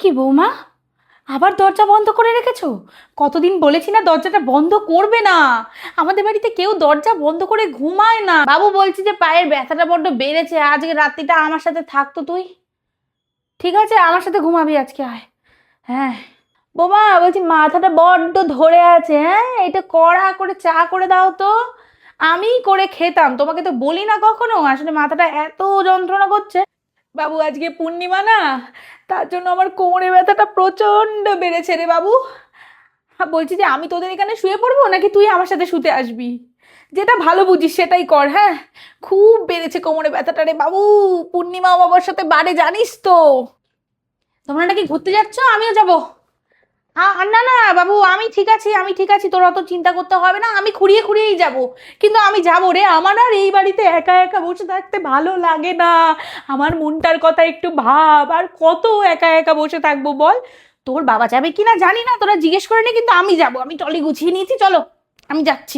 কি বৌমা, আবার দরজা বন্ধ করে রেখেছো? কতদিন বলেছি না দরজাটা বন্ধ করবে না। আমাদের বাড়িতে কেউ দরজা বন্ধ করে ঘুমায় না। বাবু বলছি যে পায়ের ব্যথাটা বড্ড বেড়েছে, আজকে রাত্রিটা আমার সাথে থাকতো তুই। ঠিক আছে, আমার সাথে ঘুমাবি আজকে, আয়। হ্যাঁ। বৌমা বলছি মাথাটা বড্ড ধরে আছে, হ্যাঁ, এটা কড়া করে চা করে দাও তো। আমি করে খেতাম, তোমাকে তো বলি না কখনো, আসলে মাথাটা এত যন্ত্রণা করছে। বাবু আজকে পূর্ণিমা না, তার জন্য আমার কোমরে ব্যথাটা প্রচন্ড বেড়েছে রে বাবু। বলছি যে আমি তোদের এখানে শুয়ে পড়বো নাকি তুই আমার সাথে শুতে আসবি? যেটা ভালো বুঝিস সেটাই কর, হ্যাঁ। খুব বেড়েছে কোমরে ব্যথাটা রে বাবু। পূর্ণিমা বাবার সাথে বাড়ি জানিস তো। তোমরা নাকি ঘুরতে যাচ্ছ, আমিও যাব। না না বাবু, আমি ঠিক আছি, আমি ঠিক আছি, তোর অত চিন্তা করতে হবে না, আমি খুঁড়িয়ে খুঁড়িয়েই যাব। কিন্তু আমি যাব রে, আমার আর এই বাড়িতে একা একা বসে থাকতে ভালো লাগে না। আমার মনটার কথা একটু ভাব, আর কত একা একা বসে থাকবো বল। তোর বাবা যাবে কিনা জানি না, তোরা জিজ্ঞেস করে নে, কিন্তু আমি যাব, আমি টলি গুছিয়ে নিয়েছি, চলো আমি যাচ্ছি।